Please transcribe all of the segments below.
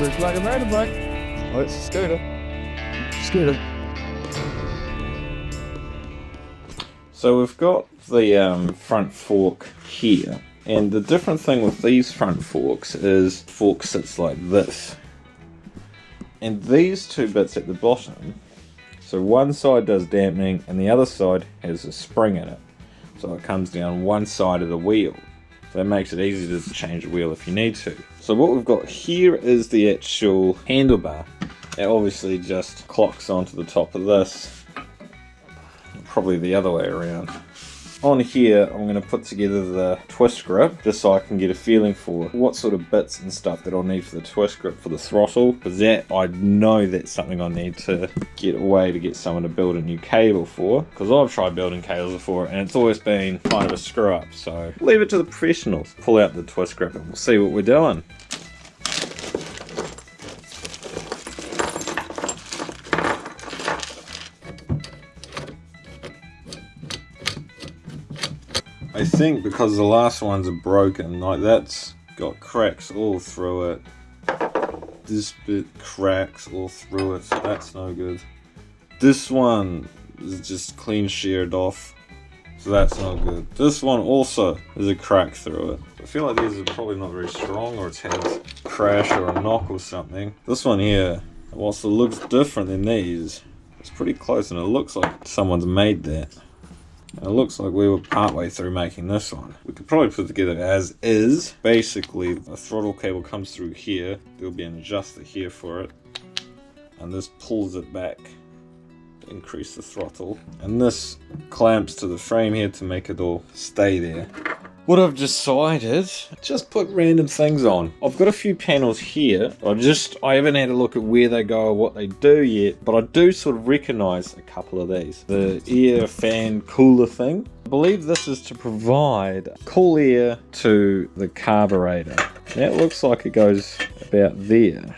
Looks like a motorbike. Oh, it's a scooter. Scooter. So we've got the front fork here, and the different thing with these front forks is the fork sits like this, and these two bits at the bottom, so one side does dampening and the other side has a spring in it, so it comes down one side of the wheel, so that makes it easy to change the wheel if you need to. So what we've got here is the actual handlebar. It obviously just clocks onto the top of this. Probably the other way around. On here, I'm going to put together the twist grip, just so I can get a feeling for what sort of bits and stuff that I'll need for the twist grip for the throttle, because that, I know that's something I need to get a way to get someone to build a new cable for, because I've tried building cables before and it's always been kind of a screw up, so leave it to the professionals. Pull out the twist grip and we'll see what we're doing. I think because the last ones are broken, like that's got cracks all through it. This bit cracks all through it, so that's no good. This one is just clean sheared off, so that's no good. This one also is a crack through it. I feel like these are probably not very strong, or it's had a crash or a knock or something. This one here, whilst it looks different than these, it's pretty close and it looks like someone's made that. And it looks like we were partway through making this one. We could probably put it together as is. Basically, a throttle cable comes through here. There'll be an adjuster here for it. And this pulls it back to increase the throttle. And this clamps to the frame here to make it all stay there. What I've decided, just put random things on. I've got a few panels here. I haven't had a look at where they go or what they do yet, but I do sort of recognize a couple of these. The air fan cooler thing. I believe this is to provide cool air to the carburetor. That looks like it goes about there.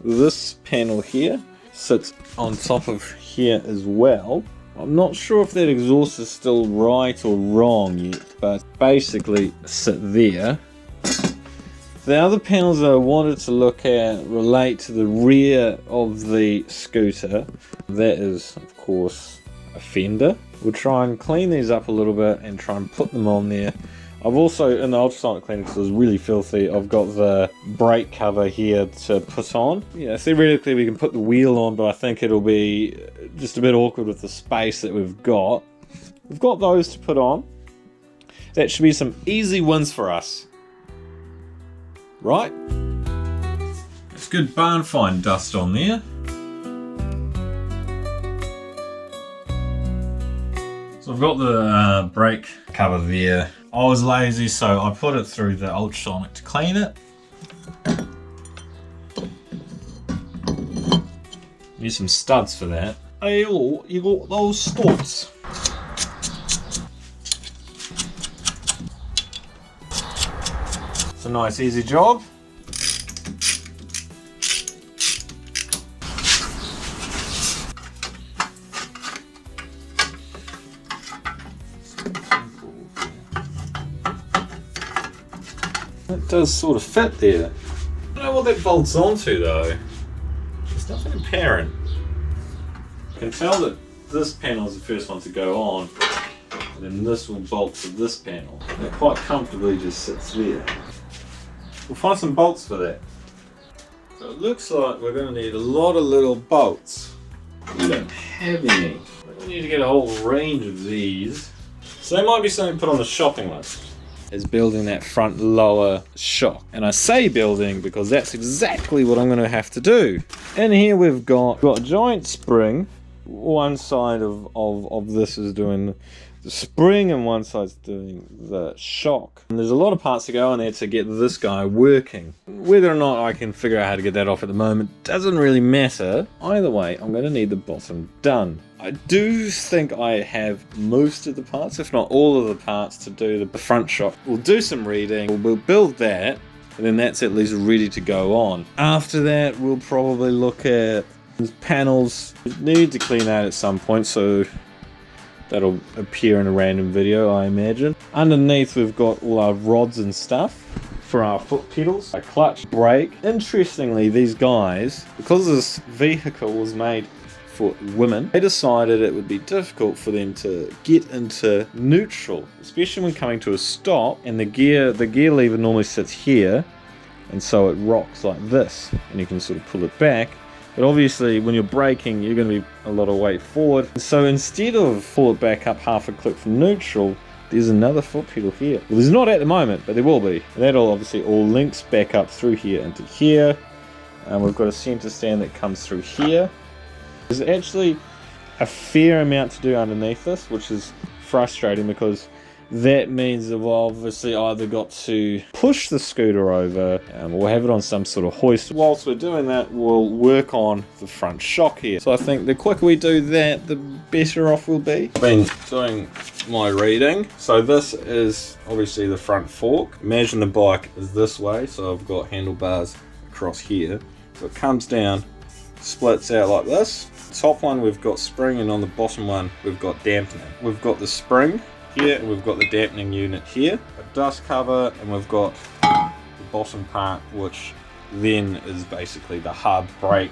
This panel here sits on top of here as well. I'm not sure if that exhaust is still right or wrong yet, but basically sit there. The other panels that I wanted to look at relate to the rear of the scooter. That is, of course, a fender. We'll try and clean these up a little bit and try and put them on there. I've also, in the ultrasonic cleaner, because it was really filthy, I've got the brake cover here to put on. Yeah, theoretically we can put the wheel on, but I think it'll be just a bit awkward with the space that we've got. We've got those to put on. That should be some easy wins for us. Right? It's good barn find dust on there. So I've got the brake cover there. I was lazy, so I put it through the ultrasonic to clean it. Use some studs for that. Hey, you got those studs. It's a nice easy job. It does sort of fit there. I don't know what that bolts onto though. There's nothing apparent. I can tell that this panel is the first one to go on, and then this will bolt to this panel. It quite comfortably just sits there. We'll find some bolts for that. So it looks like we're going to need a lot of little bolts. We don't have any. We need to get a whole range of these. So there might be something to put on the shopping list. Is building that front lower shock. And I say building because that's exactly what I'm going to have to do. In here we've got a giant spring. One side of this is doing the spring and one side's doing the shock. And there's a lot of parts to go in there to get this guy working. Whether or not I can figure out how to get that off at the moment doesn't really matter. Either way, I'm going to need the bottom done. I do think I have most of the parts, if not all of the parts, to do the front shock. We'll do some reading, we'll build that, and then that's at least ready to go on. After that, we'll probably look at panels. We need to clean out at some point, so that'll appear in a random video, I imagine. Underneath, we've got all our rods and stuff for our foot pedals, a clutch, brake. Interestingly, these guys, because this vehicle was made for women, they decided it would be difficult for them to get into neutral, especially when coming to a stop, and the gear lever normally sits here, and so it rocks like this, and you can sort of pull it back. But obviously when you're braking, you're going to be a lot of weight forward. So instead of pull it back up half a click from neutral, there's another foot pedal here. Well, there's not at the moment, but there will be. And that'll obviously all links back up through here into here. We've got a center stand that comes through here. There's actually a fair amount to do underneath this, which is frustrating because that means that we've obviously either got to push the scooter over or have it on some sort of hoist. Whilst we're doing that, we'll work on the front shock here. So I think the quicker we do that, the better off we'll be. I've been doing my reading. So this is obviously the front fork. Imagine the bike is this way, so I've got handlebars across here. So it comes down, splits out like this. Top one we've got spring, and on the bottom one we've got dampening. We've got the spring here, and we've got the dampening unit here, a dust cover, and we've got the bottom part, which then is basically the hub. Brake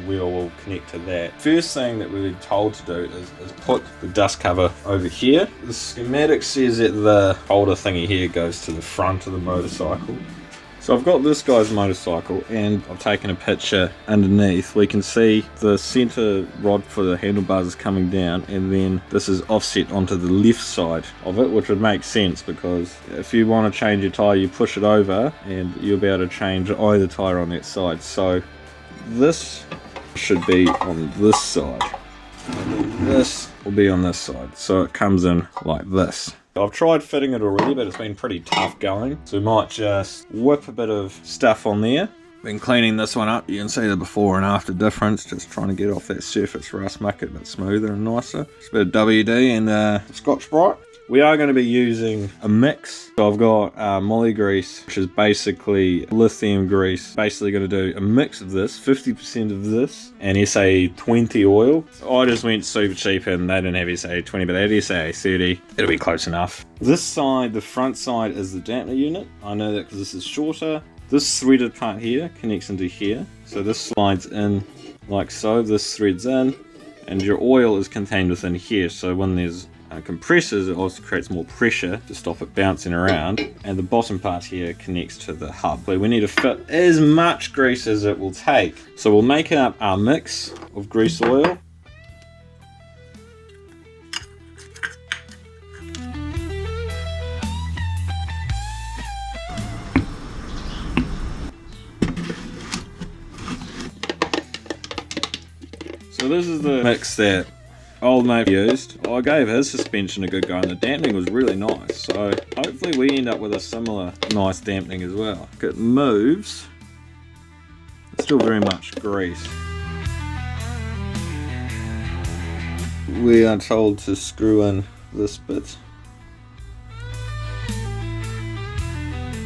wheel will connect to that. First thing that we were told to do is put the dust cover over here. The schematic says that the holder thingy here goes to the front of the motorcycle. So I've got this guy's motorcycle, and I've taken a picture underneath. We can see the center rod for the handlebars is coming down, and then this is offset onto the left side of it, which would make sense because if you want to change your tire, you push it over and you'll be able to change either tire on that side. So this should be on this side, and this will be on this side, so it comes in like this. I've tried fitting it already, but it's been pretty tough going, so we might just whip a bit of stuff on there. Been cleaning this one up. You can see the before and after difference, just trying to get off that surface rust, make it a bit smoother and nicer. Just a bit of WD and Scotch-Brite. We are going to be using a mix. So I've got molly grease, which is basically lithium grease. Basically going to do a mix of this, 50% of this, and SA20 oil. So I just went super cheap, and they didn't have SA20, but they had SA30. It'll be close enough. This side, the front side, is the dampener unit. I know that because this is shorter. This threaded part here connects into here. So this slides in like so. This threads in, and your oil is contained within here. So when there's compressors, it also creates more pressure to stop it bouncing around, and the bottom part here connects to the hub. We need to fit as much grease as it will take, so we'll make up our mix of grease oil. So this is the mix that old mate used. I gave his suspension a good go, and the dampening was really nice, so hopefully we end up with a similar nice dampening as well. It moves, it's still very much grease. We are told to screw in this bit.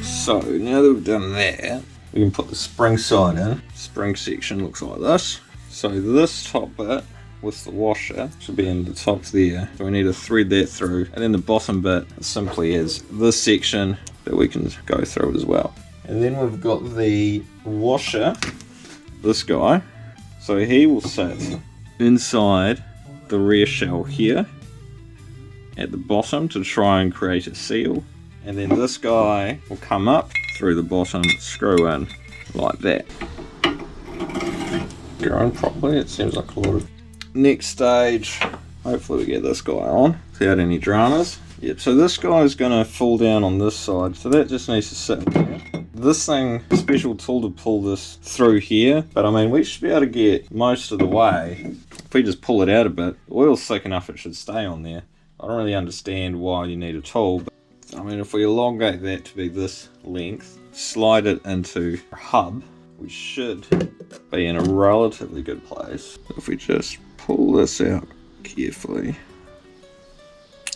So now that we've done that, we can put the spring side in. Spring section looks like this. So this top bit with the washer should be in the top there, so we need to thread that through, and then the bottom bit simply is this section that we can go through as well. And then we've got the washer, this guy, so he will sit inside the rear shell here at the bottom to try and create a seal, and then this guy will come up through the bottom, screw in like that. Going properly, it seems like a lot of. Next stage, hopefully we get this guy on without any dramas. Yep, so this guy is going to fall down on this side, so that just needs to sit in there. This thing, special tool to pull this through here, but I mean we should be able to get most of the way. If we just pull it out a bit, the oil's thick enough it should stay on there. I don't really understand why you need a tool, but I mean if we elongate that to be this length, slide it into a hub, we should be in a relatively good place. If we just pull this out carefully,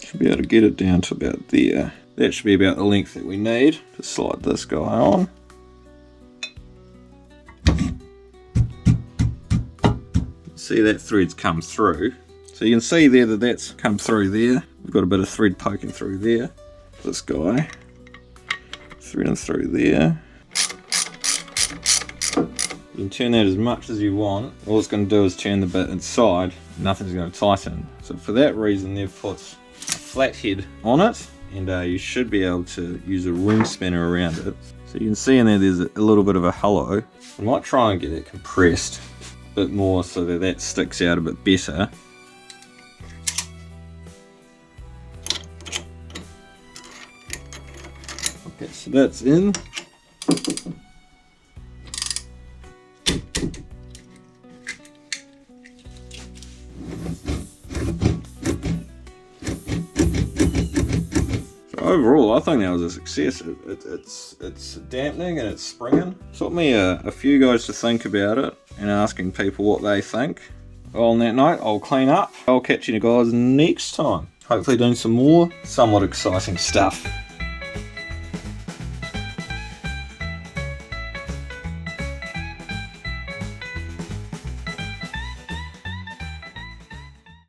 should be able to get it down to about there. That should be about the length that we need to slide this guy on. See that thread's come through. So you can see there that that's come through there. We've got a bit of thread poking through there. This guy threading through there. You can turn that as much as you want. All it's going to do is turn the bit inside. Nothing's going to tighten. So for that reason, they've put a flat head on it, and you should be able to use a ring spinner around it. So you can see in there there's a little bit of a hollow. I might try and get it compressed a bit more so that that sticks out a bit better. Okay, so that's in. Overall, I think that was a success. It's dampening and it's springing. Took me a few guys to think about it and asking people what they think. Well, on that note, I'll clean up. I'll catch you guys next time. Hopefully doing some more somewhat exciting stuff.